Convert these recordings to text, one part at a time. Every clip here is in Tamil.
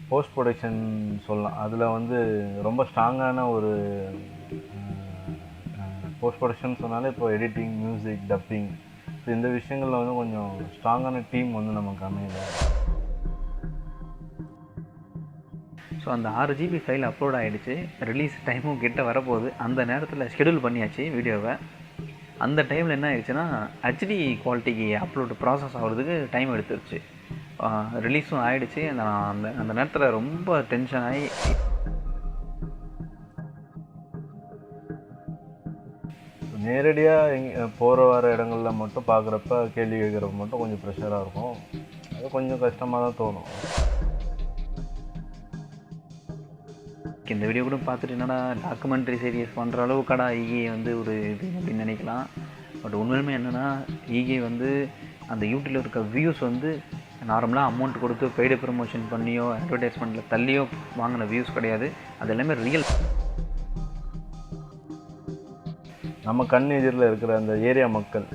போஸ்ட் ப்ரொடக்ஷன் சொல்லலாம். அதில் வந்து ரொம்ப ஸ்ட்ராங்கான ஒரு போஸ்ட் ப்ரொடக்ஷன் சொன்னாலே இப்போ எடிட்டிங், மியூசிக், டப்பிங், ஸோ இந்த விஷயங்களில் வந்து கொஞ்சம் ஸ்ட்ராங்கான டீம் வந்து நமக்கு அமையல. ஸோ அந்த 6 GB ஃபைல் அப்லோட் ஆகிடுச்சு. ரிலீஸ் டைமும் கிட்ட வரப்போகுது. அந்த நேரத்தில் ஷெடியூல் பண்ணியாச்சு வீடியோவை. அந்த டைமில் என்ன ஆயிடுச்சுன்னா ஹெச்டி குவாலிட்டிக்கு அப்லோடு ப்ராசஸ் ஆகிறதுக்கு டைம் எடுத்துருச்சு. ரிலீஸும் ஆகிடுச்சு. நான் அந்த அந்த நேரத்தில் ரொம்ப டென்ஷன் ஆகி நேரடியாக போகிற வர இடங்களில் மட்டும் பார்க்குறப்ப கேள்வி கேட்குறப்ப மட்டும் கொஞ்சம் ப்ரெஷராக இருக்கும். அது கொஞ்சம் கஷ்டமாக தான் தோணும். இந்த வீடியோ கூட பார்த்துட்டு என்னடா டாக்குமெண்ட்ரி சீரியஸ் பண்ணுற அளவுக்கடா ஈகே வந்து ஒரு இது அப்படின்னு நினைக்கலாம். பட் உண்மையுமே என்னென்னா ஈகே வந்து அந்த யூடியூப்பில் இருக்க வியூஸ் வந்து நார்மலாக அமௌண்ட் கொடுத்து பெய்டு ப்ரமோஷன் பண்ணியோ அட்வர்டைஸ்மெண்ட்டில் தள்ளியோ வாங்கின வியூஸ் கிடையாது. அது எல்லாமே ரியல். நம்ம கண் எதிரில் இருக்கிற அந்த ஏரியா மக்கள்,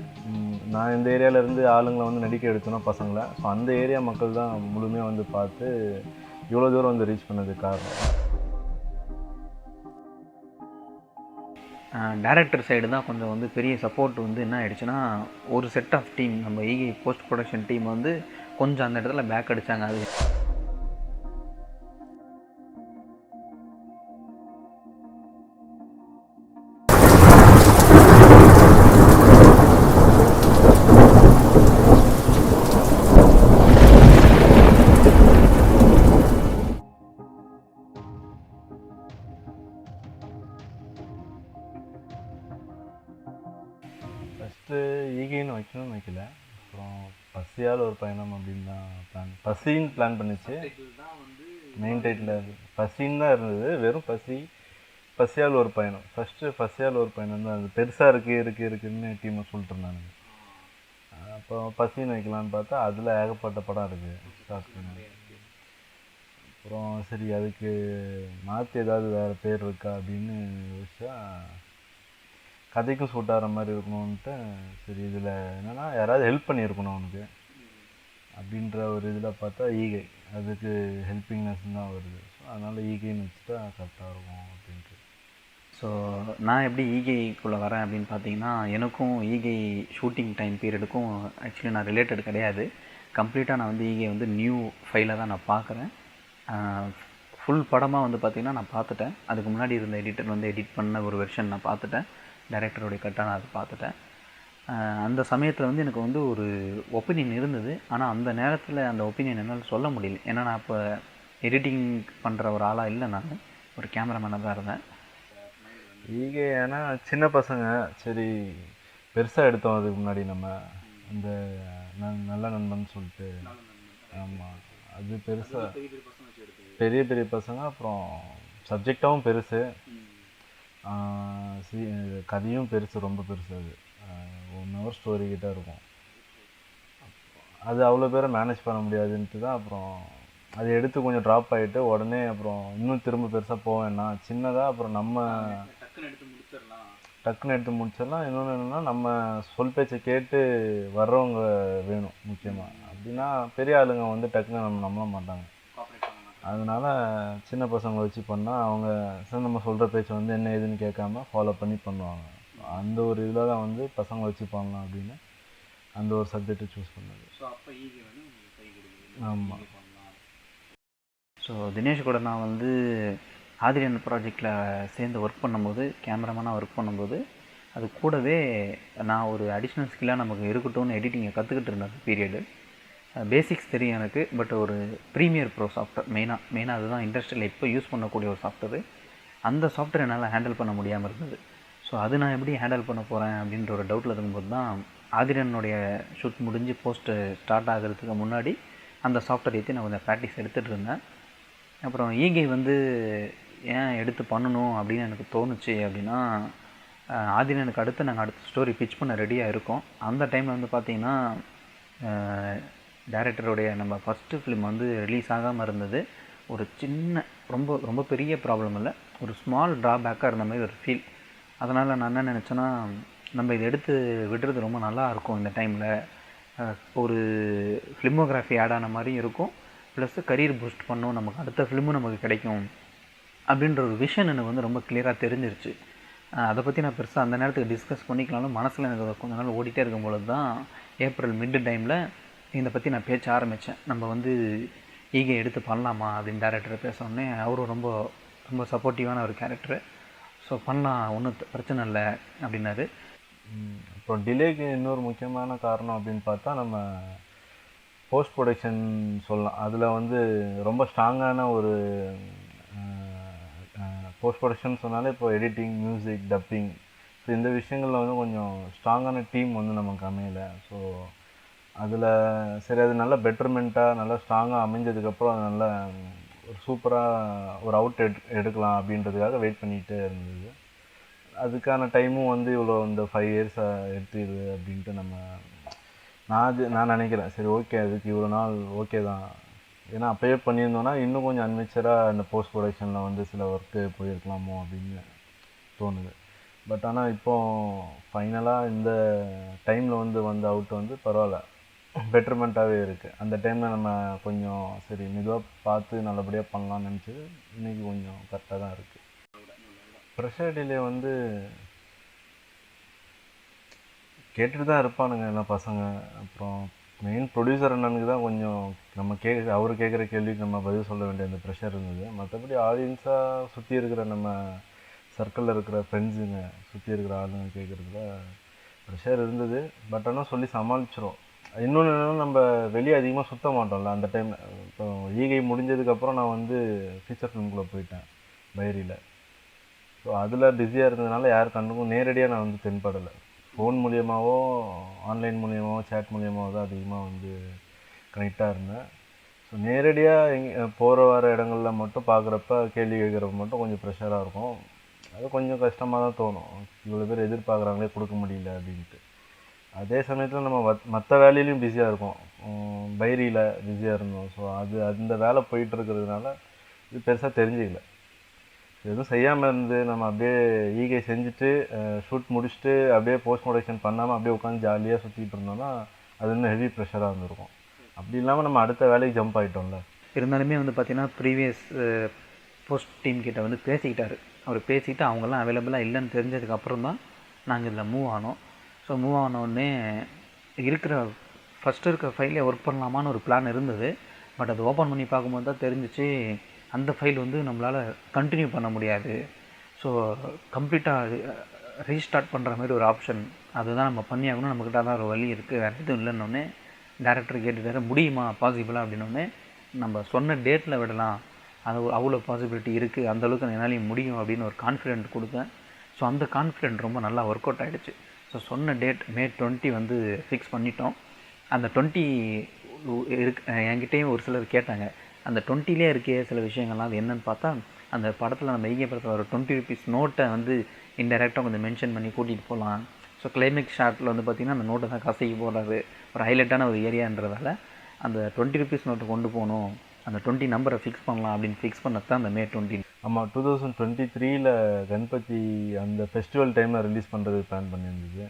நான் இந்த ஏரியாவிலேருந்து ஆளுங்களை வந்து நடிக்க எடுத்தோன்னா பசங்களை, ஸோ அந்த ஏரியா மக்கள் தான் முழுமையாக வந்து பார்த்து இவ்வளோ தூரம் வந்து ரீச் பண்ணதுக்கு காரணம். டேரக்டர் சைடு தான் கொஞ்சம் வந்து பெரிய சப்போர்ட் வந்து என்ன ஆகிடுச்சுன்னா, ஒரு செட் ஆஃப் டீம் நம்ம ஈகே போஸ்ட் ப்ரொடக்ஷன் டீம் வந்து கொஞ்சம் அந்த இடத்துல பேக் அடித்தாங்க. அது ஃபஸ்ட்டு ஈகேன்னு வைக்கணும்னு வைக்கல, அப்புறம் பசியால் ஒரு பயணம் அப்படின்னு தான் பசின்னு பிளான் பண்ணிச்சு. மெயின் டைட்டில் பசின்னு தான் இருந்தது, வெறும் பசியால் ஒரு பயணம். ஃபஸ்ட்டு பசியால் ஒரு பயணம் தான். அது பெருசாக இருக்குதுன்னு டீமை சொல்லிட்டு இருந்தாங்க. அப்போ பசின்னு வைக்கலான்னு பார்த்தா அதில் ஏகப்பட்ட படம் இருக்குது ஸ்டார்ட் பண்ணி. அப்புறம் சரி அதுக்கு மாற்றி ஏதாவது வேறு பேர் இருக்கா அப்படின்னு யோசிச்சா, கதைக்கும் சூட் ஆகிற மாதிரி இருக்கணும்ன்ட்டு சரி இதில் என்னென்னா யாராவது ஹெல்ப் பண்ணியிருக்கணும் அவனுக்கு அப்படின்ற ஒரு இதில் பார்த்தா ஈகை, அதுக்கு ஹெல்பிங்னஸ் தான் வருது. ஸோ அதனால் ஈகைன்னு வச்சுட்டா கரெக்டாக இருக்கும் அப்படின்ட்டு. ஸோ நான் எப்படி ஈகைக்குள்ளே வரேன் அப்படின்னு பார்த்தீங்கன்னா, எனக்கும் ஈகை ஷூட்டிங் டைம் பீரியடுக்கும் ஆக்சுவலி நான் ரிலேட்டட் கிடையாது. கம்ப்ளீட்டாக நான் வந்து ஈகை வந்து நியூ ஃபைலை தான் நான் பார்க்குறேன். ஃபுல் படமாக வந்து பார்த்திங்கன்னா நான் பார்த்துட்டேன். அதுக்கு முன்னாடி இருந்த எடிட்டர் வந்து எடிட் பண்ண ஒரு வெர்ஷன் நான் பார்த்துட்டேன். டைரக்டருடைய கட்டை நான் அதை பார்த்துட்டேன். அந்த சமயத்தில் வந்து எனக்கு வந்து ஒரு ஒப்பீனியன் இருந்தது. ஆனால் அந்த நேரத்தில் அந்த ஒப்பீனியன் என்னால் சொல்ல முடியல. ஏன்னா நான் இப்போ எடிட்டிங் பண்ணுற ஒரு ஆளாக இல்லை, நான் ஒரு கேமராமேனாக தான் இருந்தேன். ஈகே ஏன்னா சின்ன பசங்க சரி பெருசாக எடுத்தோம். அதுக்கு முன்னாடி நம்ம அந்த நல்ல நண்பன் சொல்லிட்டு, ஆமாம் அது பெருசாக பெரிய பெரிய பசங்க. அப்புறம் சப்ஜெக்டாகவும் பெருசு, கதையும் பெருசு, ரொம்ப பெருசு. அது 1 ஹவர் ஸ்டோரி கிட்ட இருக்கும். அது அவ்வளோ பேரை மேனேஜ் பண்ண முடியாதுன்ட்டு தான் அப்புறம் அதை எடுத்து கொஞ்சம் ட்ராப் ஆகிட்டு உடனே அப்புறம் இன்னும் திரும்ப பெருசாக போவேன்னா சின்னதாக அப்புறம் நம்ம டக்குன்னு எடுத்து முடிச்சிடலாம். இன்னொன்று என்னென்னா நம்ம சொல் பேச்சை கேட்டு வர்றவங்க வேணும் முக்கியமாக. அப்படின்னா பெரிய ஆளுங்க வந்து டக்குன்னு நம்ப மாட்டாங்க. அதனால் சின்ன பசங்களை வச்சு பண்ணால் அவங்க சார் நம்ம சொல்கிற பேச்சை வந்து என்ன ஏதுன்னு கேட்காம ஃபாலோ பண்ணி பண்ணுவாங்க. அந்த ஒரு இதில் தான் வந்து பசங்களை வச்சு பண்ணலாம் அப்படின்னு அந்த ஒரு சப்ஜெக்டை சூஸ் பண்ணது. ஆமாம். ஸோ தினேஷ் கூட நான் வந்து ஆதிரியன் ப்ராஜெக்டில் சேர்ந்து ஒர்க் பண்ணும்போது, கேமராமேனாக ஒர்க் பண்ணும்போது, அது கூடவே நான் ஒரு அடிஷ்னல் ஸ்கில்லாக நமக்கு இருக்கட்டும்னு எடிட்டிங்கை கற்றுக்கிட்டு இருந்தேன் பீரியடு. பேசிக்ஸ் தெரியும் எனக்கு, பட் ஒரு ப்ரீமியர் ப்ரோ சாஃப்ட்வேர் மெயினாக அதுதான் இண்டஸ்ட்ரியில் இப்போ யூஸ் பண்ணக்கூடிய ஒரு சாஃப்ட்வேர். அந்த சாஃப்ட்வேர் என்னால் ஹேண்டில் பண்ண முடியாமல் இருந்தது. ஸோ அது நான் எப்படி ஹேண்டில் பண்ண போகிறேன் அப்படின்ற ஒரு டவுட்டில் இருக்கும்போது தான் ஆதிரனுடைய ஷூட் முடிஞ்சு போஸ்ட்டு ஸ்டார்ட் ஆகிறதுக்கு முன்னாடி அந்த சாஃப்ட்வேர் ஏற்றி நான் கொஞ்சம் ப்ராக்டிஸ் எடுத்துகிட்டு இருந்தேன். அப்புறம் ஈகை வந்து ஏன் எடுத்து பண்ணணும் அப்படின்னு எனக்கு தோணுச்சு அப்படின்னா, ஆதிரனுக்கு அடுத்து நாங்கள் அடுத்த ஸ்டோரி பிச் பண்ண ரெடியாக இருக்கோம். அந்த டைமில் வந்து பார்த்திங்கன்னா டைரக்டருடைய நம்ம ஃபஸ்ட்டு ஃபிலிம் வந்து ரிலீஸ் ஆகாமல் இருந்தது. ஒரு சின்ன ரொம்ப ரொம்ப பெரிய ப்ராப்ளம் இல்லை, ஒரு ஸ்மால் ட்ராபேக்காக இருந்த மாதிரி ஒரு ஃபீல். அதனால் நான் என்ன நினச்சேன்னா, நம்ம இதை எடுத்து விடுறது ரொம்ப நல்லா இருக்கும். இந்த டைமில் ஒரு ஃபிலிமோகிராஃபி ஆட் ஆன மாதிரியும் இருக்கும், ப்ளஸ்ஸு கரியர் பூஸ்ட் பண்ணும், நமக்கு அடுத்த ஃபிலிமும் நமக்கு கிடைக்கும் அப்படின்ற ஒரு விஷன் எனக்கு வந்து ரொம்ப கிளியராக தெரிஞ்சிருச்சு. அதை பற்றி நான் பெருசாக அந்த நேரத்துக்கு டிஸ்கஸ் பண்ணிக்கலாம்னு மனசில் எனக்கு கொஞ்ச நாள் ஓடிட்டே இருக்கும்பொழுது தான் ஏப்ரல் மிட் டைமில் இதை பற்றி நான் பேச ஆரம்பித்தேன். நம்ம வந்து ஈகை எடுத்து பண்ணலாமா அப்படின்னு டேரக்டரை பேசணுன்னே அவரும் ரொம்ப ரொம்ப சப்போர்ட்டிவான ஒரு கேரக்டரு. ஸோ பண்ணலாம், ஒன்றும் பிரச்சனை இல்லை அப்படின்னாரு. அப்புறம் டிலேக்கு இன்னொரு முக்கியமான காரணம் அப்படின்னு பார்த்தா நம்ம போஸ்ட் ப்ரொடக்ஷன் சொல்லலாம். அதில் வந்து ரொம்ப ஸ்ட்ராங்கான ஒரு போஸ்ட் ப்ரொடக்ஷன் சொன்னாலே இப்போ எடிட்டிங், மியூசிக், டப்பிங், ஸோ இந்த விஷயங்களில் வந்து கொஞ்சம் ஸ்ட்ராங்கான டீம் வந்து நமக்கு அமையலை. ஸோ அதில் சரி அது நல்லா பெட்டர்மெண்ட்டாக நல்லா ஸ்ட்ராங்காக அமைஞ்சதுக்கப்புறம் அது நல்லா ஒரு சூப்பராக ஒரு அவுட் எடுக்கலாம் அப்படின்றதுக்காக வெயிட் பண்ணிகிட்டே இருந்தது. அதுக்கான டைமும் வந்து இவ்வளோ இந்த 5 years எடுத்துது அப்படின்ட்டு நான் நினைக்கிறேன். சரி ஓகே, அதுக்கு இவ்வளோ நாள் ஓகே தான். ஏன்னா அப்போயே பண்ணியிருந்தோன்னா இன்னும் கொஞ்சம் அன்மிச்சராக இந்த போஸ்ட் ப்ரொடக்ஷனில் வந்து சில ஒர்க்கு போயிருக்கலாமோ அப்படின்னு தோணுது. பட் ஆனால் இப்போது ஃபைனலாக இந்த டைமில் வந்த அவுட் வந்து பரவாயில்ல, பெட்டர்மெண்ட்டாகவே இருக்குது. அந்த டைமில் நம்ம கொஞ்சம் சரி மெதுவாக பார்த்து நல்லபடியாக பண்ணலான்னு நினச்சது இன்றைக்கி கொஞ்சம் கரெக்டாக தான் இருக்குது. ப்ரெஷர் டிலே வந்து கேட்டுட்டு தான் இருப்பானுங்க எல்லாம் பசங்க. அப்புறம் மெயின் ப்ரொடியூசர் அண்ணனுக்கு தான் கொஞ்சம் நம்ம அவர் கேட்குற கேள்விக்கு நம்ம பதில் சொல்ல வேண்டிய அந்த ப்ரெஷர் இருந்தது. மற்றபடி ஆடியன்ஸாக சுற்றி இருக்கிற நம்ம சர்க்கிளில் இருக்கிற ஃப்ரெண்ட்ஸுங்க சுற்றி இருக்கிற ஆளுங்க கேட்குறதுல ப்ரெஷர் இருந்தது. பட் ஆனால் சொல்லி சமாளிச்சிரும். இன்னொன்று என்னென்னா, நம்ம வெளியே அதிகமாக சுற்ற மாட்டோம்ல அந்த டைமில். இப்போ ஈகை முடிஞ்சதுக்கப்புறம் நான் வந்து ஃபீச்சர் ஃபிலிம்குள்ளே போயிட்டேன் பைரியில். ஸோ அதில் பிஸியாக இருந்ததுனால யார் கண்ணுக்கும் நேரடியாக நான் வந்து தென்படலை. ஃபோன் மூலியமாகவோ ஆன்லைன் மூலியமாகவோ சேட் மூலியமாகவோ தான் அதிகமாக வந்து கனெக்டாக இருந்தேன். ஸோ நேரடியாக போகிற வர இடங்களில் மட்டும் பார்க்குறப்ப கேள்வி கேட்குறப்ப மட்டும் கொஞ்சம் ப்ரெஷராக இருக்கும். அது கொஞ்சம் கஷ்டமாக தான் தோணும், இவ்வளோ பேர் எதிர்பார்க்குறாங்களே கொடுக்க முடியல அப்படின்ட்டு. அதே சமயத்தில் நம்ம மற்ற வேலையிலையும் பிஸியாக இருக்கும். பைரியில் பிஸியாக இருந்தோம். ஸோ அந்த வேலை போயிட்டுருக்கிறதுனால இது பெருசாக தெரிஞ்சிக்கல. எதுவும் செய்யாமல் இருந்து நம்ம அப்படியே ஈகை செஞ்சுட்டு ஷூட் முடிச்சுட்டு அப்படியே போஸ்ட் ப்ரொடக்ஷன் பண்ணாமல் அப்படியே உட்காந்து ஜாலியாக சுற்றிட்டு இருந்தோம்னா அது இன்னும் ஹெவி ப்ரெஷராக இருந்திருக்கும். அப்படி இல்லாமல் நம்ம அடுத்த வேலைக்கு ஜம்ப் ஆகிட்டோம்ல. இருந்தாலுமே வந்து பார்த்திங்கன்னா ப்ரீவியஸ் போஸ்ட் டீம் கிட்ட வந்து பேசிக்கிட்டாரு. அவர் பேசிக்கிட்டு அவங்கெல்லாம் அவைலபிளாக இல்லைன்னு தெரிஞ்சதுக்கப்புறம் தான் நாங்கள் இதில் மூவ் ஆனோம். ஸோ மூவ் ஆனோடனே ஃபஸ்ட்டு இருக்க ஃபைலே ஒர்க் பண்ணலாமான்னு ஒரு பிளான் இருந்தது. பட் அது ஓப்பன் பண்ணி பார்க்கும்போது தான் தெரிஞ்சிச்சு அந்த ஃபைல் வந்து நம்மளால் கண்டினியூ பண்ண முடியாது. ஸோ கம்ப்ளீட்டாக ரீஸ்டார்ட் பண்ணுற மாதிரி ஒரு ஆப்ஷன் அதுதான் நம்ம பண்ணியாகணும், நம்மக்கிட்ட தான் ஒரு வழி இருக்குது, வேறு எதுவும் இல்லைன்னொன்னே டேரக்டர் கேட்டுட்டாரு முடியுமா பாசிபிளாக அப்படின்னோடனே நம்ம சொன்ன டேட்டில் விடலாம், அது அவ்வளோ பாசிபிலிட்டி இருக்குது, அந்தளவுக்கு என்னாலையும் முடியும் அப்படின்னு ஒரு கான்ஃபிடென்ட் கொடுத்தேன். ஸோ அந்த கான்ஃபிடென்ட் ரொம்ப நல்லா ஒர்க் அவுட் ஆகிடுச்சு. ஸோ சொன்ன டேட் May 20 வந்து ஃபிக்ஸ் பண்ணிட்டோம். அந்த 20 என்கிட்டையும் ஒரு சிலர் கேட்டாங்க, அந்த 20லே இருக்கே சில விஷயங்கள்லாம் அது என்னென்னு பார்த்தா, அந்த படத்தில் நம்ம ஈகை படத்தில் ஒரு 20 rupees நோட்டை வந்து இன்டெரக்டாக கொஞ்சம் மென்ஷன் பண்ணி கூட்டிகிட்டு போகலாம். ஸோ கிளைமேக்ஸ் ஷார்ட்டில் வந்து பார்த்திங்கன்னா அந்த நோட்டை தான் கசைக்கு போடுறாரு, ஒரு ஹைலைட்டான ஒரு ஏரியான்றதால அந்த 20 rupees நோட்டை கொண்டு போகணும், அந்த 20 நம்பரை ஃபிக்ஸ் பண்ணலாம் அப்படின்னு ஃபிக்ஸ் பண்ணது தான் அந்த May 20. ஆமாம், 2023 கணபதி அந்த ஃபெஸ்டிவல் டைமில் ரிலீஸ் பண்ணுறது பிளான் பண்ணியிருந்தது.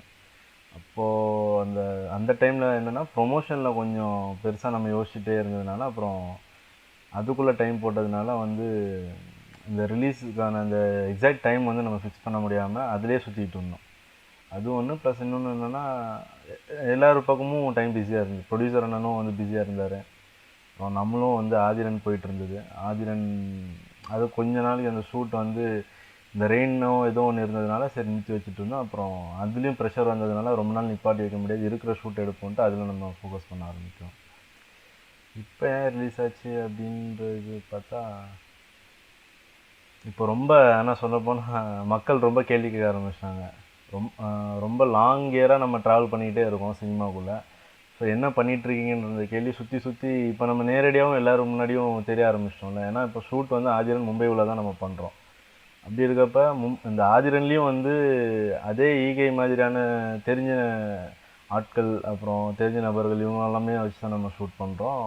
அப்போது அந்த டைமில் என்னென்னா ப்ரொமோஷனில் கொஞ்சம் பெருசாக நம்ம யோசிச்சுட்டே இருந்ததுனால அப்புறம் அதுக்குள்ளே டைம் போட்டதுனால வந்து இந்த ரிலீஸுக்கான அந்த எக்ஸாக்ட் டைம் வந்து நம்ம ஃபிக்ஸ் பண்ண முடியாமல் அதிலே சுற்றிக்கிட்டு இருந்தோம். அது ஒன்று. ப்ளஸ் இன்னொன்று என்னென்னா எல்லார் பக்கமும் டைம் பிஸியாக இருந்தது. ப்ரொடியூசர் அண்ணனும் வந்து பிஸியாக இருந்தார். அப்புறம் நம்மளும் வந்து ஆதிரன் போயிட்டு இருந்தது. ஆதிரன் அது கொஞ்ச நாளைக்கு அந்த ஷூட் வந்து இந்த ரெயினோ ஏதோ ஒன்று இருந்ததுனால சரி நிறுத்தி வச்சுட்டு இருந்தோம். அப்புறம் அதுலேயும் ப்ரெஷர் வந்ததுனால ரொம்ப நாள் நிப்பாட்டி வைக்க முடியாது, இருக்கிற ஷூட் எடுப்போன்ட்டு அதில் நம்ம ஃபோக்கஸ் பண்ண ஆரம்பித்தோம். இப்போ ஏன் ரிலீஸ் ஆச்சு அப்படின்றது பார்த்தா, இப்போ ரொம்ப ஆனால் சொல்லப்போனால் மக்கள் ரொம்ப கேள்வி கேட்க ஆரம்பிச்சிட்டாங்க. ரொம்ப லாங் இயராக நம்ம ட்ராவல் பண்ணிக்கிட்டே இருக்கோம் சினிமாக்குள்ளே. ஸோ என்ன பண்ணிகிட்ருக்கீங்கன்ற கேள்வி சுற்றி இப்போ நம்ம நேரடியாகவும் எல்லோரும் முன்னாடியும் தெரிய ஆரம்பிச்சிட்டோம்ல. ஏன்னா இப்போ ஷூட் வந்து ஆதிரன் மும்பையில் தான் நம்ம பண்ணுறோம். அப்படி இருக்கப்போ இந்த ஆதிரன்லேயும் வந்து அதே ஈகை மாதிரியான தெரிஞ்ச ஆட்கள் அப்புறம் தெரிஞ்ச நபர்கள் இவங்க எல்லாமே வச்சு தான் நம்ம ஷூட் பண்ணுறோம்.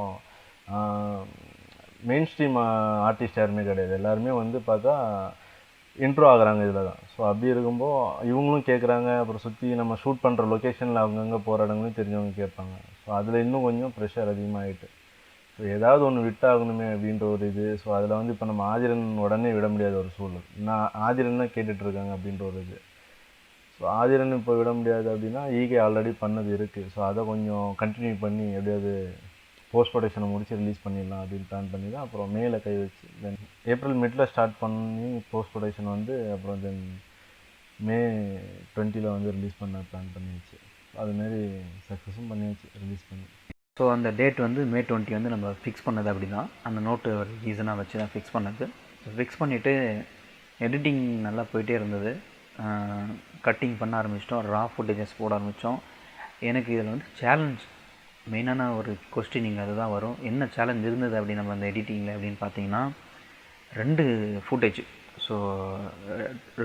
மெயின் ஸ்ட்ரீம் ஆர்டிஸ்ட் யாருமே கிடையாது, எல்லாருமே வந்து பார்த்தா இன்ட்ரோ ஆகுறாங்க இதில் தான். ஸோ அப்படி இருக்கும்போது இவங்களும் கேட்குறாங்க, அப்புறம் சுற்றி நம்ம ஷூட் பண்ணுற லொக்கேஷனில் அவங்கவுங்க போகிற இடங்களும் தெரிஞ்சவங்க கேட்பாங்க. ஸோ அதில் இன்னும் கொஞ்சம் ப்ரெஷர் அதிகமாகிட்டு ஸோ ஏதாவது ஒன்று விட்டாகணுமே அப்படின்ற ஒரு இது. ஸோ அதில் வந்து இப்போ நம்ம ஆதிரன் உடனே விட முடியாத ஒரு சூழல். நான் ஆதிரன் தான் கேட்டுட்ருக்காங்க அப்படின்ற ஒரு இது. ஸோ ஆதிரன் இப்போ விட முடியாது அப்படின்னா ஈகே ஆல்ரெடி பண்ணது இருக்குது. ஸோ அதை கொஞ்சம் கண்டினியூ பண்ணி எப்படியாவது போஸ்ட் ப்ரொடக்ஷனை முடிச்சு ரிலீஸ் பண்ணிடலாம் அப்படின்னு பிளான் பண்ணி தான் அப்புறம் மேல கை வச்சு தென் ஏப்ரல் மிட்டில் ஸ்டார்ட் பண்ணி போஸ்ட் ப்ரொடக்ஷன் வந்து அப்புறம் தென் மே 20 வந்து ரிலீஸ் பண்ண பிளான் பண்ணியாச்சு. அதுமாரி சக்ஸஸும் பண்ணியாச்சு ரிலீஸ் பண்ணி. ஸோ அந்த டேட் வந்து மே 20 வந்து நம்ம ஃபிக்ஸ் பண்ணது அப்படி தான். அந்த நோட்டு ரீசனாக வச்சு தான் ஃபிக்ஸ் பண்ணது. ஃபிக்ஸ் பண்ணிவிட்டு எடிட்டிங் நல்லா போயிட்டே இருந்தது. கட்டிங் பண்ண ஆரம்பிச்சிட்டோம், ரா ஃபுட்டேஜஸ் போட ஆரம்பித்தோம். எனக்கு இதில் வந்து சேலஞ்ச் மெயினான ஒரு கொஸ்டினிங் அதுதான் வரும். என்ன சேலஞ்ச் இருந்தது அப்படி நம்ம அந்த எடிட்டிங்கில் அப்படின்னு பார்த்தீங்கன்னா 2 footage. So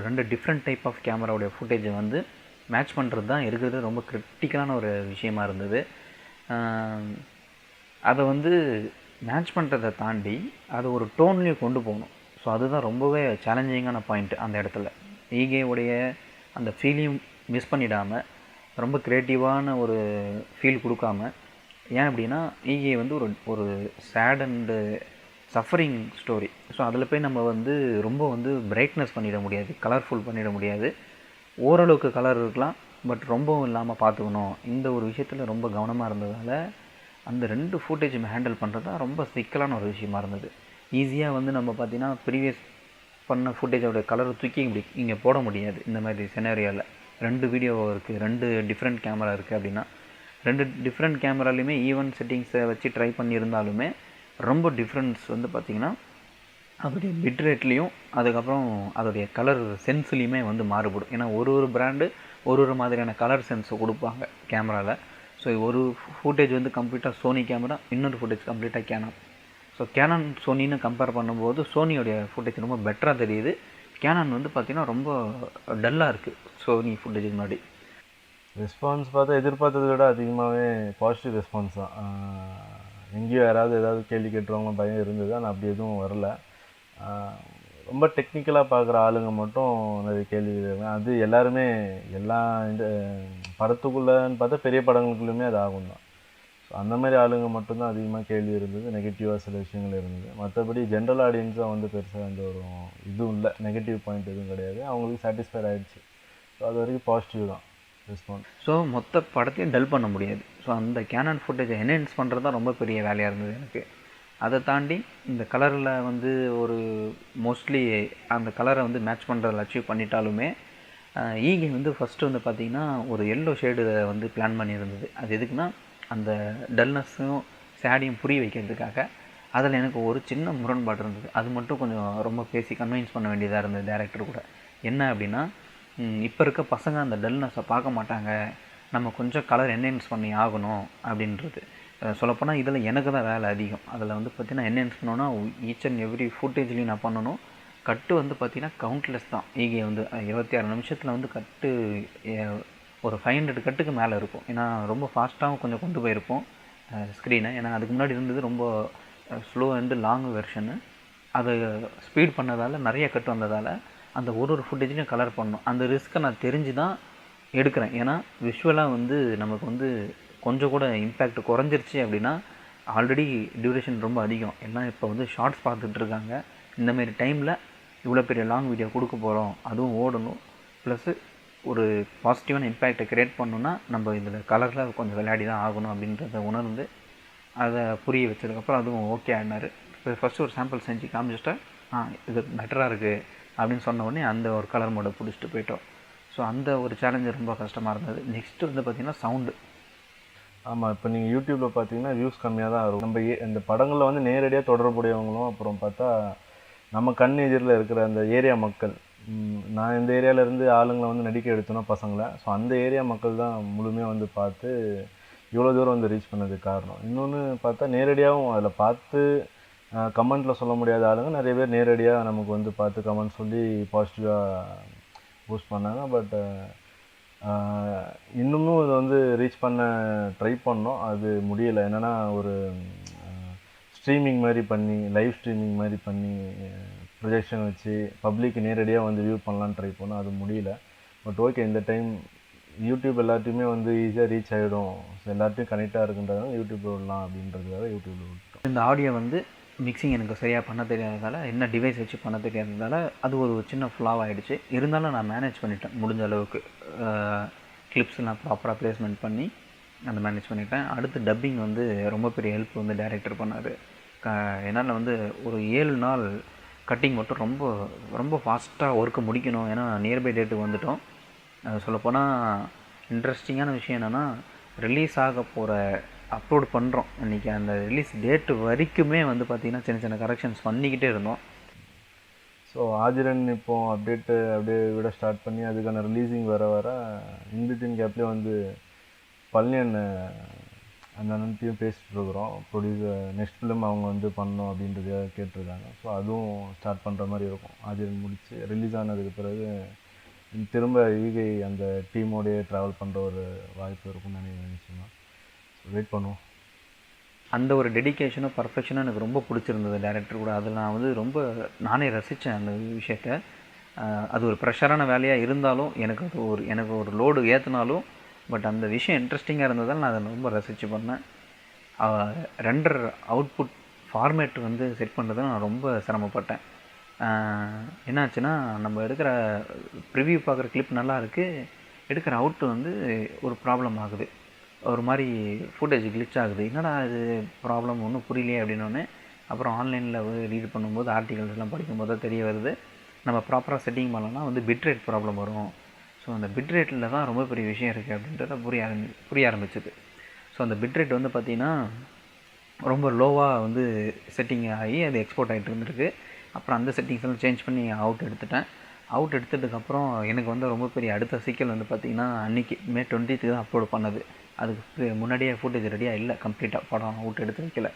2 different type of கேமராவுடைய ஃபுட்டேஜை வந்து மேட்ச் பண்ணுறது தான் இருக்கிறது ரொம்ப கிரிட்டிக்கலான ஒரு விஷயமா இருந்தது. அதை வந்து மேட்ச் பண்ணுறதை தாண்டி அதை ஒரு டோன்லேயும் கொண்டு போகணும். ஸோ அதுதான் ரொம்பவே சேலஞ்சிங்கான பாயிண்ட் அந்த இடத்துல. ஈகேவுடைய அந்த ஃபீலையும் மிஸ் பண்ணிடாமல் ரொம்ப க்ரியேட்டிவான ஒரு ஃபீல் கொடுக்காம, ஏன் அப்படின்னா ஈகே வந்து ஒரு sad and suffering story. So அதில் போய் நம்ம வந்து ரொம்ப வந்து பிரைட்னஸ் பண்ணிட முடியாது, கலர்ஃபுல் பண்ணிட முடியாது. ஓரளவுக்கு கலர் இருக்கலாம், பட் ரொம்பவும் இல்லாமல் பார்த்துக்கணும். இந்த ஒரு விஷயத்தில் ரொம்ப கவனமாக இருந்ததால் அந்த 2 ஃபுட்டேஜும் ஹேண்டில் பண்ணுறது தான் ரொம்ப சிக்கலான ஒரு விஷயமா இருந்தது. ஈஸியாக வந்து நம்ம பார்த்திங்கன்னா ப்ரீவியஸ் பண்ண ஃபுட்டேஜோட கலரை தூக்கி இப்படி இங்கே போட முடியாது. இந்த மாதிரி செனரியாவில் 2 வீடியோ இருக்குது, 2 டிஃப்ரெண்ட் கேமரா இருக்குது அப்படின்னா 2 டிஃப்ரெண்ட் கேமராலையுமே ஈவன் செட்டிங்ஸை வச்சு ட்ரை பண்ணியிருந்தாலுமே ரொம்ப டிஃப்ரென்ஸ் வந்து பார்த்திங்கன்னா அதோடைய பிட் ரேட்லேயும் அதுக்கப்புறம் அதோடைய கலர் சென்ஸ்லேயுமே வந்து மாறுபடும். ஏன்னா ஒரு பிராண்டு ஒரு மாதிரியான கலர் சென்ஸை கொடுப்பாங்க கேமராவில். ஸோ ஒரு ஃபுட்டேஜ் வந்து கம்ப்ளீட்டாக சோனி கேமரா, இன்னொரு ஃபுட்டேஜ் கம்ப்ளீட்டாக கேனான். ஸோ கேனான் சோனின்னு கம்பேர் பண்ணும்போது சோனியோடைய ஃபுட்டேஜ் ரொம்ப பெட்டராக தெரியுது. கேனான் வந்து பார்த்திங்கன்னா ரொம்ப டல்லாக இருக்குது சோனி ஃபுட்டேஜ் முன்னாடி. ரெஸ்பான்ஸ் பார்த்தா எதிர்பார்த்ததை விட அதிகமாகவே பாசிட்டிவ் ரெஸ்பான்ஸ் தான். எங்கேயோ ஏதாவது கேள்வி கேட்டுருவாங்க பயம் இருந்தது, ஆனால் அப்படி எதுவும் வரல. ரொம்ப டெக்னிக்கலாக பார்க்குற ஆளுங்க மட்டும் நிறைய கேள்வி கேட்குறாங்க. அது எல்லாருமே எல்லா இந்த படத்துக்குள்ளேன்னு பார்த்தா பெரிய படங்களுக்குள்ளேயுமே அது ஆகும் தான். ஸோ அந்த மாதிரி ஆளுங்க மட்டும்தான் அதிகமாக கேள்வி இருந்தது, நெகட்டிவாக சில விஷயங்கள் இருந்தது. மற்றபடி ஜென்ரல் ஆடியன்ஸாக வந்து பெருசாக எந்த ஒரு இதுவும் இல்லை, நெகட்டிவ் பாயிண்ட் எதுவும் கிடையாது. அவங்களுக்கு சாட்டிஸ்ஃபைட் ஆகிடுச்சு. ஸோ அது வரைக்கும் பாசிட்டிவ் தான் ரெஸ்பான்ஸ். ஸோ மொத்த படத்தையும் டல் பண்ண முடியாது. ஸோ அந்த கேனான் ஃபுட்டேஜை என்ஹான்ஸ் பண்ணுறது தான் ரொம்ப பெரிய வேலையாக இருந்தது எனக்கு. அதை தாண்டி இந்த கலரில் வந்து ஒரு மோஸ்ட்லி அந்த கலரை வந்து மேட்ச் பண்ணுறதில் அச்சீவ் பண்ணிட்டாலுமே ஈகே வந்து ஃபஸ்ட்டு வந்து பார்த்திங்கன்னா ஒரு எல்லோ ஷேடு வந்து பிளான் பண்ணியிருந்தது. அது எதுக்குன்னா அந்த டல்னஸும் சேடையும் புரிய வைக்கிறதுக்காக. அதில் எனக்கு ஒரு சின்ன முரண்பாடு இருந்தது. அது மட்டும் கொஞ்சம் ரொம்ப பேசி கன்வின்ஸ் பண்ண வேண்டியதாக இருந்தது டேரக்டர் கூட. என்ன அப்படின்னா, இப்போ இருக்க பசங்க அந்த டல்னஸை பார்க்க மாட்டாங்க, நம்ம கொஞ்சம் கலர் என்ஹான்ஸ் பண்ணி ஆகணும் அப்படின்றது. சொல்லப்போனால் இதில் எனக்கு தான் வேலை அதிகம். அதில் வந்து பார்த்திங்கன்னா என்ஹான்ஸ் பண்ணோன்னா ஈச் அண்ட் எவ்ரி ஃபுட்டேஜ்லேயும் நான் பண்ணணும். கட்டு வந்து பார்த்திங்கன்னா கவுண்ட்லெஸ் தான். ஈகே வந்து 26 நிமிஷத்தில் வந்து கட்டு ஒரு 500 கட்டுக்கு மேலே இருக்கும். ஏன்னா ரொம்ப ஃபாஸ்ட்டாகவும் கொஞ்சம் கொண்டு போயிருப்போம் ஸ்க்ரீனை. ஏன்னா அதுக்கு முன்னாடி இருந்தது ரொம்ப ஸ்லோ அண்டு லாங் வெர்ஷனு. அதை ஸ்பீட் பண்ணதால் நிறைய கட்டு வந்ததால் அந்த ஒரு ஃபுட்டேஜ்லையும் கலர் பண்ணணும். அந்த ரிஸ்க்கை நான் தெரிஞ்சு தான் எடுக்கிறேன். ஏன்னா விஷுவலாக வந்து நமக்கு வந்து கொஞ்சம் கூட இம்பேக்ட் குறைஞ்சிருச்சு அப்படின்னா ஆல்ரெடி டியூரேஷன் ரொம்ப அதிகம். எல்லாம் இப்போ வந்து ஷார்ட்ஸ் பார்த்துட்ருக்காங்க. இந்தமாரி டைமில் இவ்வளோ பெரிய லாங் வீடியோ கொடுக்க போகிறோம், அதுவும் ஓடணும், ப்ளஸ்ஸு ஒரு பாசிட்டிவான இம்பேக்டை க்ரியேட் பண்ணணுன்னா நம்ம இதில் கலரில் கொஞ்சம் விளையாடி தான் ஆகணும் அப்படின்றத உணர்ந்து அதை புரிய வச்சதுக்கப்புறம் அதுவும் ஓகே ஆனார். இப்போ ஃபஸ்ட்டு ஒரு சாம்பிள் செஞ்சு காமிச்சிட்டா இது பெட்டராக இருக்குது அப்படின்னு சொன்ன உடனே அந்த ஒரு கலர் மோடை பிடிச்சிட்டு போயிட்டோம். ஸோ அந்த ஒரு சேலஞ்சு ரொம்ப கஷ்டமாக இருந்தது. நெக்ஸ்ட்டு வந்து பார்த்திங்கன்னா சவுண்டு. ஆமாம், இப்போ நீங்கள் யூடியூப்பில் பார்த்தீங்கன்னா வியூஸ் கம்மியாக தான் இருக்கும். நம்ம இந்த படங்களில் வந்து நேரடியாக தொடர்புடையவங்களும் அப்புறம் பார்த்தா நம்ம கண் எதிரில் இருக்கிற அந்த ஏரியா மக்கள், நான் இந்த ஏரியாவிலேருந்து ஆளுங்களை வந்து நடிக்க எடுத்தோன்னா பசங்களை, ஸோ அந்த ஏரியா மக்கள் தான் முழுமையாக வந்து பார்த்து இவ்வளோ தூரம் வந்து ரீச் பண்ணதுக்கு காரணம். இன்னொன்று பார்த்தா நேரடியாகவும் அதில் பார்த்து கமெண்ட்டில் சொல்ல முடியாத ஆளுங்க நிறைய பேர் நேரடியாக நமக்கு வந்து பார்த்து கமெண்ட் சொல்லி பாசிட்டிவாக பூஸ்ட் பண்ணாங்க. பட் இன்னமும் இதை வந்து ரீச் பண்ண ட்ரை பண்ணோம், அது முடியலை. என்னென்னா ஒரு ஸ்ட்ரீமிங் மாதிரி பண்ணி, லைவ் ஸ்ட்ரீமிங் மாதிரி பண்ணி ப்ரொஜெக்ஷன் வச்சு பப்ளிக் நேரடியாக வந்து வியூ பண்ணலான்னு ட்ரை பண்ணோம், அது முடியல. பட் ஓகே, இந்த டைம் யூடியூப் எல்லாத்தையுமே வந்து ஈஸியாக ரீச் ஆகிடும், ஸோ எல்லாத்தையும் கனெக்டாக இருக்குன்றதுனால யூடியூப்பில் விடலாம் அப்படின்றதுக்காக யூடியூப்பில் விட்டோம். இந்த ஆடியோ வந்து மிக்சிங் எனக்கு சரியாக பண்ண தெரியாததால், என்ன டிவைஸ் வச்சு பண்ண தெரியாததால் அது ஒரு சின்ன ஃப்ளாவ் ஆகிடுச்சு. இருந்தாலும் நான் மேனேஜ் பண்ணிட்டேன் முடிஞ்ச அளவுக்கு. கிளிப்ஸ்லாம் ப்ராப்பராக ப்ளேஸ்மெண்ட் பண்ணி அந்த மேனேஜ் பண்ணிட்டேன். அடுத்து டப்பிங் வந்து ரொம்ப பெரிய ஹெல்ப் வந்து டைரக்டர் பண்ணார். என்னால் வந்து ஒரு 7 நாள் கட்டிங் மட்டும் ரொம்ப ரொம்ப ஃபாஸ்ட்டாக ஒர்க்கை முடிக்கணும். ஏன்னா நியர்பை டேட்டுக்கு வந்துவிட்டோம். சொல்லப்போனால் இன்ட்ரெஸ்டிங்கான விஷயம் என்னென்னா, ரிலீஸ் ஆக போகிற அப்லோட் பண்ணுறோம் இன்றைக்கி, அந்த ரிலீஸ் டேட்டு வரைக்குமே வந்து பார்த்திங்கன்னா சின்ன சின்ன கரெக்ஷன்ஸ் பண்ணிக்கிட்டே இருந்தோம். ஸோ ஆதிரன் இப்போது அப்டேட்டு அப்படியே விட ஸ்டார்ட் பண்ணி அதுக்கான ரிலீஸிங் வர வர இன்பிட்வீன் கேப்லேயே வந்து பழனியன் அந்த அண்ணன்ட்டையும் பேசிகிட்டு இருக்கிறோம். ப்ரொடியூசர் நெக்ஸ்ட் ஃபிலிம் அவங்க வந்து பண்ணணும் அப்படின்றதையாக கேட்டிருக்காங்க. ஸோ அதுவும் ஸ்டார்ட் பண்ணுற மாதிரி இருக்கும். ஆதிரன் முடித்து ரிலீஸ் ஆனதுக்கு பிறகு திரும்ப ஈகை அந்த டீமோடையே ட்ராவல் பண்ணுற ஒரு வாய்ப்பு இருக்கும்னு நினைச்சோம்னா வெயிட் பண்ணுவோம். அந்த ஒரு டெடிக்கேஷனும் பர்ஃபெக்ஷனும் எனக்கு ரொம்ப பிடிச்சிருந்தது டைரக்டர் கூட. அதில் நான் வந்து ரொம்ப நானே ரசித்தேன் அந்த விஷயத்த. அது ஒரு ப்ரெஷரான வேலையாக இருந்தாலும் எனக்கு ஒரு லோடு ஏற்றினாலும் பட் அந்த விஷயம் இன்ட்ரெஸ்டிங்காக இருந்ததால் நான் அதை ரொம்ப ரசித்து பண்ணேன். ரெண்டர் அவுட்புட் ஃபார்மேட் வந்து செட் பண்ணுறதை நான் ரொம்ப சிரமப்பட்டேன். என்னாச்சுன்னா, நம்ம எடுக்கிற ப்ரிவ்யூ பார்க்குற கிளிப் நல்லா இருக்குது, எடுக்கிற அவுட்டு வந்து ஒரு ப்ராப்ளம் ஆகுது, ஒரு மாதிரி ஃபுட்டேஜ் கிளிச் ஆகுது. என்னடா இது ப்ராப்ளம் ஒன்றும் புரியலையே அப்படின்னோடனே அப்புறம் ஆன்லைனில் ரீட் பண்ணும்போது ஆர்டிகல்ஸ்லாம் படிக்கும்போது தான் தெரிய வருது, நம்ம ப்ராப்பராக செட்டிங் பண்ணலன்னா வந்து பிட்ரேட் ப்ராப்ளம் வரும். ஸோ அந்த பிட்ரேட்டில் தான் ரொம்ப பெரிய விஷயம் இருக்குது அப்படின்றத புரிய ஆரம்பிச்சிது. ஸோ அந்த பிட்ரேட் வந்து பார்த்திங்கன்னா ரொம்ப லோவாக வந்து செட்டிங் ஆகி அது எக்ஸ்போர்ட் ஆகிட்டு இருந்திருக்கு. அப்புறம் அந்த செட்டிங்ஸ் எல்லாம் சேஞ்ச் பண்ணி அவுட் எடுத்துட்டேன். அவுட் எடுத்ததுக்கப்புறம் எனக்கு வந்து ரொம்ப பெரிய அடுத்த சிக்கல் வந்து பார்த்திங்கன்னா, அன்றைக்கி May 20th தான் அப்லோட் பண்ணது. அதுக்கு முன்னாடியே ஃபுட்டேஜ் ரெடியாக இல்லை, கம்ப்ளீட்டாக படம் அவுட் எடுத்து வைக்கல.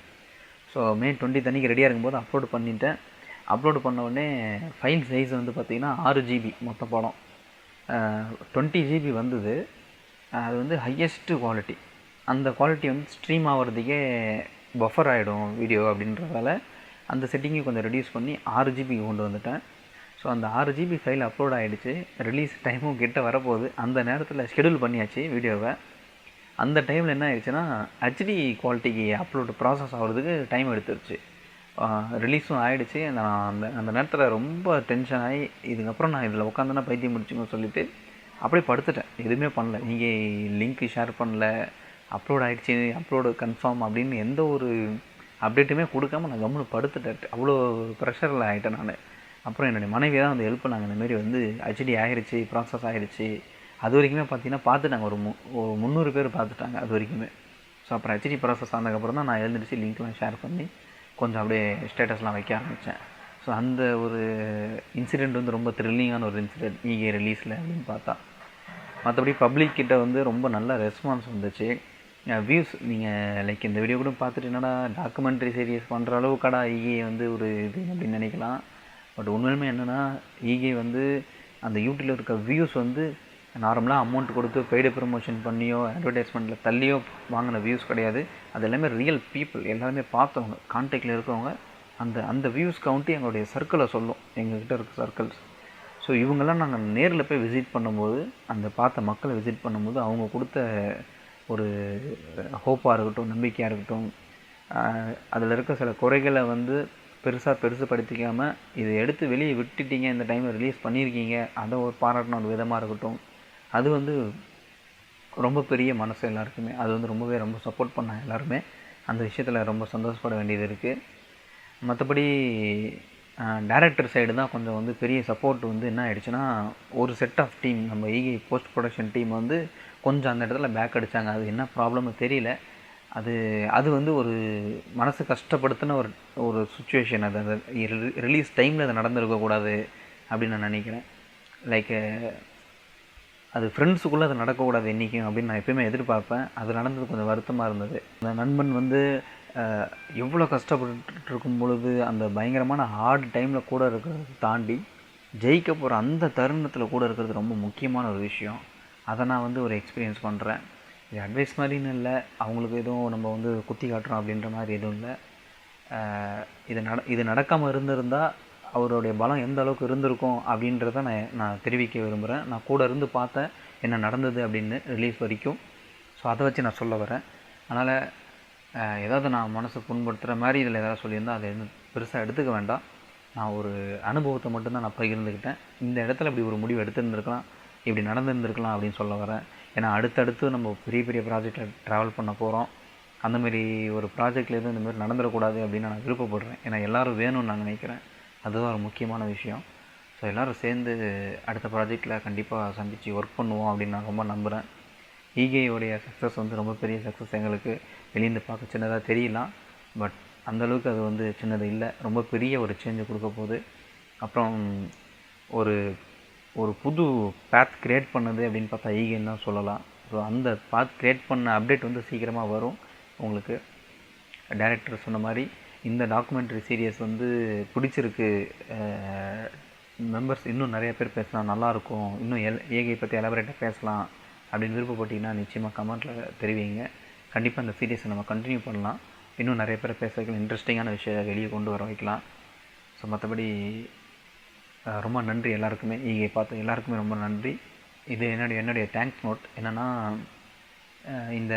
ஸோ May 20th அன்றைக்கி ரெடியாக இருக்கும்போது அப்லோடு பண்ணிட்டேன். அப்லோடு பண்ண உடனே ஃபைல் சைஸ் வந்து பார்த்திங்கன்னா 6 GB மொத்த படம். 20 GB வந்தது. அது வந்து ஹையஸ்ட்டு குவாலிட்டி. அந்த குவாலிட்டி வந்து ஸ்ட்ரீம் ஆகிறதுக்கே பஃபர் ஆகிடும் வீடியோ அப்படின்றதால அந்த செட்டிங்கை கொஞ்சம் ரெடியூஸ் பண்ணி 6 GB கொண்டு வந்துட்டேன். ஸோ அந்த 6 GB ஃபைல் அப்லோட் ஆகிடுச்சு. ரிலீஸ் டைமும் கிட்ட வரப்போகுது. அந்த நேரத்தில் ஷெடியூல் பண்ணியாச்சு வீடியோவை. அந்த டைமில் என்ன ஆயிடுச்சுன்னா, ஹெச்டி குவாலிட்டிக்கு அப்லோடு ப்ராசஸ் ஆகிறதுக்கு டைம் எடுத்துருச்சு. ரிலீஸும் ஆகிடுச்சு. நான் அந்த நேரத்தில் ரொம்ப டென்ஷன் ஆகி, இதுக்கப்புறம் நான் இதில் உட்காந்தேன்னா பைத்தியம் முடிச்சுன்னு சொல்லிவிட்டு அப்படியே படுத்துட்டேன். எதுவுமே பண்ணல. நீங்கள் லிங்க்கு ஷேர் பண்ணல, அப்லோட் ஆகிடுச்சு, அப்லோடு கன்ஃபார்ம் அப்படின்னு எந்த ஒரு அப்டேட்டுமே கொடுக்காம நான் கம்முன்னு படுத்துட்டேன். அவ்வளோ ப்ரெஷரில் ஆகிட்டேன் நான். அப்புறம் என்னுடைய மனைவி தான் வந்து ஹெல்ப் பண்ணாங்க. இந்தமாரி வந்து ஹெச்டி ஆகிடுச்சு, ப்ராசஸ் ஆகிடுச்சு. அது வரைக்குமே பார்த்தீங்கன்னா பார்த்துட்டாங்க, ஒரு 300 பேர் பார்த்துட்டாங்க அது வரைக்குமே. ஸோ அப்புறம் ஹெச்டி ப்ராசஸ் ஆனதுக்கப்புறம் தான் நான் எழுந்திரிச்சு லிங்க்லாம் ஷேர் பண்ணி கொஞ்சம் அப்படியே ஸ்டேட்டஸ்லாம் வைக்க ஆரம்பித்தேன். ஸோ அந்த ஒரு இன்சிடெண்ட் வந்து ரொம்ப த்ரில்லிங்கான ஒரு இன்சிடெண்ட் ஈகே ரிலீஸில் அப்படின்னு பார்த்தா. மற்றபடி பப்ளிக் கிட்ட வந்து ரொம்ப நல்ல ரெஸ்பான்ஸ் வந்துச்சு. வியூஸ் நீங்கள் லைக் இந்த வீடியோ கூட பார்த்துட்டு என்னடா டாக்குமெண்ட்ரி சீரியஸ் பண்ணுற அளவுக்கடா ஈகே வந்து ஒரு இது அப்படின்னு நினைக்கலாம். பட் உண்மையுமே என்னென்னா, ஈகே வந்து அந்த யூடியூப்பில் இருக்க வியூஸ் வந்து நார்மலாக அமௌண்ட் கொடுத்து பெய்டு ப்ரமோஷன் பண்ணியோ அட்வர்டைஸ்மெண்ட்டில் தள்ளியோ வாங்கின வியூஸ் கிடையாது. அது எல்லாமே ரியல் பீப்புள், எல்லாருமே பார்த்தவங்க, கான்டாக்டில் இருக்கவங்க. அந்த வியூஸ் கவுண்ட்டு எங்களுடைய சர்க்கிளை சொல்லும், எங்கள்கிட்ட இருக்க சர்க்கிள்ஸ். ஸோ இவங்கெல்லாம் நாங்கள் நேரில் போய் விசிட் பண்ணும்போது, அந்த பார்த்த மக்களை விசிட் பண்ணும்போது அவங்க கொடுத்த ஒரு ஹோப்பாக இருக்கட்டும், நம்பிக்கையாக இருக்கட்டும், அதில் இருக்க சில குறைகளை வந்து பெருசுப்படுத்திக்காமல் இதை எடுத்து வெளியே விட்டுட்டீங்க, இந்த டைமில் ரிலீஸ் பண்ணியிருக்கீங்க, அதை ஒரு பாராட்டின ஒரு விதமாக இருக்கட்டும், அது வந்து ரொம்ப பெரிய மனசு எல்லாருக்குமே. அது வந்து ரொம்ப சப்போர்ட் பண்ணாங்க எல்லாருமே. அந்த விஷயத்தில் ரொம்ப சந்தோஷப்பட வேண்டியது இருக்குது. மற்றபடி டைரக்டர் சைடு தான் கொஞ்சம் வந்து பெரிய சப்போர்ட் வந்து என்ன ஆகிடுச்சுன்னா, ஒரு செட் ஆஃப் டீம், நம்ம ஈகே போஸ்ட் ப்ரொடக்ஷன் டீம் வந்து கொஞ்சம் அந்த இடத்துல பேக் அடித்தாங்க. அது என்ன ப்ராப்ளம்னு தெரியல. அது வந்து ஒரு மனசு கஷ்டப்படுத்தின ஒரு சுச்சுவேஷன். அது ரிலீஸ் டைமில் அது நடந்திருக்கக்கூடாது அப்படின்னு நான் நினைக்கிறேன். லைக் அது ஃப்ரெண்ட்ஸுக்குள்ளே அது நடக்கக்கூடாது என்றைக்கும் அப்படின்னு நான் எப்போயுமே எதிர்பார்ப்பேன். அது நடந்தது கொஞ்சம் வருத்தமாக இருந்தது. அந்த நண்பன் வந்து எவ்வளோ கஷ்டப்பட்டு இருக்கும் பொழுது அந்த பயங்கரமான ஹார்ட் டைமில் கூட இருக்கிறத தாண்டி ஜெயிக்க போகிற அந்த தருணத்தில் கூட இருக்கிறது ரொம்ப முக்கியமான ஒரு விஷயம். அதை நான் வந்து ஒரு எக்ஸ்பீரியன்ஸ் பண்ணுறேன். இது அட்வைஸ் மாதிரின்னு இல்லை, அவங்களுக்கு எதுவும் நம்ம வந்து குத்தி காட்டுறோம் அப்படின்ற மாதிரி எதுவும் இல்லை. இது நடக்காமல் இருந்திருந்தால் அவருடைய பலம் எந்த அளவுக்கு இருந்திருக்கும் அப்படின்றத நான் தெரிவிக்க விரும்புகிறேன். நான் கூட இருந்து பார்த்தேன் என்ன நடந்தது அப்படின்னு ரிலீஸ் வரைக்கும். ஸோ அதை வச்சு நான் சொல்ல வரேன். அதனால் ஏதாவது நான் மனசு புண்படுத்துகிற மாதிரி இதில் ஏதாவது சொல்லியிருந்தால் அதை எதுவும் பெருசாக எடுத்துக்க வேண்டாம். நான் ஒரு அனுபவத்தை மட்டும்தான் நான் பகிர்ந்துக்கிட்டேன். இந்த இடத்துல இப்படி ஒரு முடிவு எடுத்துருந்துருக்கலாம், இப்படி நடந்துருந்துருக்கலாம் அப்படின்னு சொல்ல வரேன். ஏன்னா அடுத்தடுத்து நம்ம பெரிய பெரிய ப்ராஜெக்டில் ட்ராவல் பண்ண போகிறோம். அந்தமாரி ஒரு ப்ராஜெக்டில் எதுவும் இந்தமாரி நடந்துடக்கூடாது அப்படின்னு நான் விருப்பப்படுறேன். ஏன்னா எல்லோரும் வேணும்னு நான் நினைக்கிறேன். அதுதான் ஒரு முக்கியமான விஷயம். ஸோ எல்லோரும் சேர்ந்து அடுத்த ப்ராஜெக்டில் கண்டிப்பாக சந்தித்து ஒர்க் பண்ணுவோம் அப்படின்னு நான் ரொம்ப நம்புகிறேன். ஈகேயோடைய சக்ஸஸ் வந்து ரொம்ப பெரிய சக்ஸஸ். எங்களுக்கு வெளியேந்து பார்க்க சின்னதாக தெரியலாம், பட் அந்தளவுக்கு அது வந்து சின்னது இல்லை, ரொம்ப பெரிய ஒரு சேஞ்சை கொடுக்க போகுது. அப்புறம் ஒரு ஒரு புது பாத் க்ரியேட் பண்ணது அப்படின்னு பார்த்தா ஈகேன்னு தான் சொல்லலாம். ஸோ அந்த பாத் க்ரியேட் பண்ண அப்டேட் வந்து சீக்கிரமாக வரும் உங்களுக்கு. டைரக்டர் சொன்ன மாதிரி இந்த டாக்குமெண்ட்ரி சீரியஸ் வந்து பிடிச்சிருக்கு, மெம்பர்ஸ் இன்னும் நிறைய பேர் பேசலாம், நல்லாயிருக்கும், இன்னும் ஈகே பற்றி எலாபரேட்டாக பேசலாம் அப்படின்னு விருப்பப்பட்டிங்கன்னா நிச்சயமாக கமெண்ட்டில் தெரிவிங்க. கண்டிப்பாக அந்த சீரியஸை நம்ம கண்டினியூ பண்ணலாம். இன்னும் நிறைய பேர் பேச வைக்கலாம், இன்ட்ரெஸ்டிங்கான விஷயத்தை வெளியே கொண்டு வர வைக்கலாம். ஸோ மற்றபடி ரொம்ப நன்றி எல்லாருக்குமே, ஈகே பார்த்து எல்லாருக்குமே ரொம்ப நன்றி. இது என்னுடைய தேங்க்ஸ் நோட் என்னென்னா, இந்த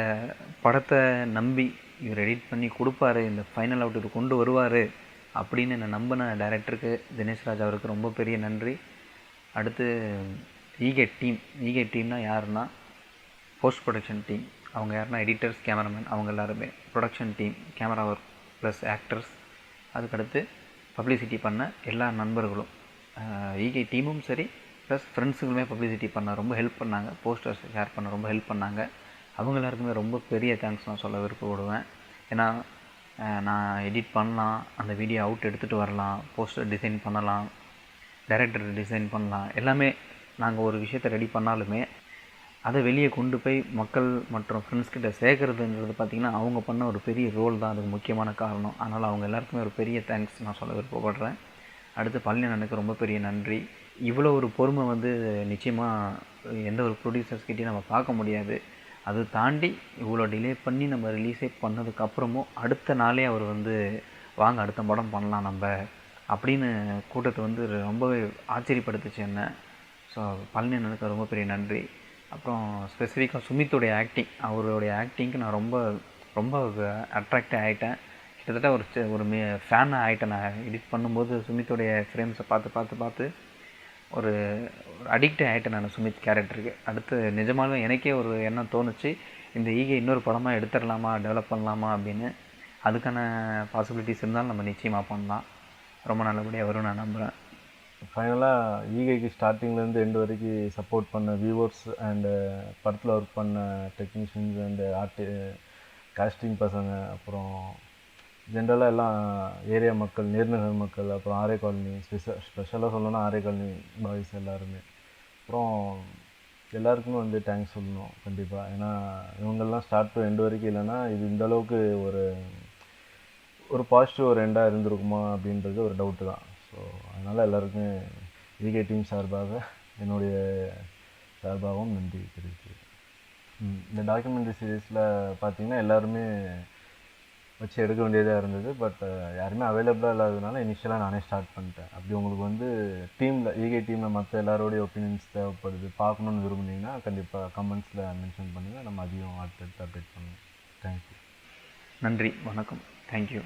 படத்தை நம்பி இவர் எடிட் பண்ணி கொடுப்பாரு, இந்த ஃபைனல் அவுட் இது கொண்டு வருவார் அப்படின்னு என்னை நம்பின டைரக்டருக்கு தினேஷ் ராஜ் அவருக்கு ரொம்ப பெரிய நன்றி. அடுத்து ஈகே டீம்னா யாருன்னா போஸ்ட் ப்ரொடக்ஷன் டீம். அவங்க யாருன்னா எடிட்டர்ஸ், கேமராமேன், அவங்க எல்லாருமே. Production team, camera work plus actors. அதுக்கடுத்து பப்ளிசிட்டி பண்ண எல்லா நண்பர்களும், ஈகே டீமும் சரி ப்ளஸ் ஃப்ரெண்ட்ஸுங்களுமே பப்ளிசிட்டி பண்ண ரொம்ப ஹெல்ப் பண்ணாங்க, போஸ்டர்ஸ் ஷேர் பண்ண ரொம்ப ஹெல்ப் பண்ணாங்க. அவங்க எல்லாருக்குமே ரொம்ப பெரிய தேங்க்ஸ் நான் சொல்ல விருப்பப்படுவேன். ஏன்னா நான் எடிட் பண்ணலாம், அந்த வீடியோ அவுட் எடுத்துகிட்டு வரலாம், போஸ்டர் டிசைன் பண்ணலாம், டைரக்டர் டிசைன் பண்ணலாம், எல்லாமே நாங்கள் ஒரு விஷயத்தை ரெடி பண்ணாலுமே அதை வெளியே கொண்டு போய் மக்கள் மற்றும் ஃப்ரெண்ட்ஸ்கிட்ட சேர்க்குறதுன்றது பார்த்திங்கன்னா அவங்க பண்ண ஒரு பெரிய ரோல் தான் அதுக்கு முக்கியமான காரணம். அதனால் அவங்க எல்லாருக்குமே ஒரு பெரிய தேங்க்ஸ் நான் சொல்ல விருப்பப்படுறேன். அடுத்து பழனி அண்ணனுக்கு ரொம்ப பெரிய நன்றி. இவ்வளோ ஒரு பொறுமை வந்து நிச்சயமாக எந்த ஒரு ப்ரொடியூசர்ஸ்கிட்டையும் நம்ம பார்க்க முடியாது. அதை தாண்டி இவ்வளோ டிலே பண்ணி நம்ம ரிலீஸே பண்ணதுக்கப்புறமும் அடுத்த நாளே அவர் வந்து வாங்க அடுத்த படம் பண்ணலாம் நம்ம அப்படின்னு கூட்டத்தை வந்து ரொம்பவே ஆச்சரியப்படுத்துச்சு என்ன. ஸோ பழனி அண்ணனுக்கு ரொம்ப பெரிய நன்றி. அப்புறம் ஸ்பெசிஃபிக்காக சுமித்தோடைய ஆக்டிங், அவருடைய ஆக்டிங்க்கு நான் ரொம்ப ரொம்ப அட்ராக்டாக ஆகிட்டேன். கிட்டத்தட்ட ஒரு ஃபேனாக ஆகிட்டேன். நான் எடிட் பண்ணும்போது சுமித்தோடைய ஃப்ரேம்ஸை பார்த்து ஒரு அடிக்டே ஆகிட்டேன் நான் சுமித் கேரக்டருக்கு. அடுத்து நிஜமாலும் எனக்கே ஒரு எண்ணம் தோணுச்சு, இந்த ஈகே இன்னொரு படமாக எடுத்துடலாமா, டெவலப் பண்ணலாமா அப்படின்னு. அதுக்கான பாசிபிலிட்டிஸ் இருந்தாலும் நம்ம நிச்சயமாக பண்ணலாம். ரொம்ப நல்லபடியாக வரும் நான் நம்புகிறேன். ஃபைனலாக ஈகைக்கு ஸ்டார்டிங்லேருந்து எண்டு வரைக்கும் சப்போர்ட் பண்ண வியூவர்ஸ் அண்டு படத்தில் ஒர்க் பண்ண டெக்னீஷியன்ஸ் அண்டு காஸ்டிங் பசங்க, அப்புறம் ஜென்ரலாக எல்லாம் ஏரியா மக்கள், நேர்நகர் மக்கள், அப்புறம் ஆரே காலனி, ஸ்பெஷலாக சொல்லணும்னா ஆரே காலனி பாய்ஸ் எல்லாருமே. அப்புறம் எல்லாருக்குமே வந்து தேங்க்ஸ் சொல்லணும் கண்டிப்பாக. ஏன்னா இவங்கெல்லாம் ஸ்டார்ட் டு எண்டு வரைக்கும் இல்லைன்னா இது இந்தளவுக்கு ஒரு பாசிட்டிவ் ஒரு எண்டாக இருந்திருக்குமா அப்படின்றது ஒரு டவுட்டு தான். ஸோ அதனால் எல்லாருக்குமே ஈகே டீம் சார்பாக என்னுடைய சார்பாகவும் நன்றி தெரிவிக்கிறேன். இந்த டாக்குமெண்ட்ரி சீரீஸில் பார்த்திங்கன்னா எல்லாருமே வச்சு எடுக்க வேண்டியதாக இருந்தது. பட் யாருமே அவைலபிளாக இல்லாததுனால இனிஷியலாக நானே ஸ்டார்ட் பண்ணிட்டேன். அப்படி உங்களுக்கு வந்து டீமில் ஈகே டீமில் மற்ற எல்லாரோடைய ஒப்பீனியன்ஸ் தேவைப்படுது, பார்க்கணுன்னு விரும்புனீங்கன்னா கண்டிப்பாக கமெண்ட்ஸில் மென்ஷன் பண்ணுங்கள். நம்ம அதையும் அடுத்தடுத்து அப்டேட் பண்ணுவோம். தேங்க்யூ. நன்றி, வணக்கம், தேங்க்யூ.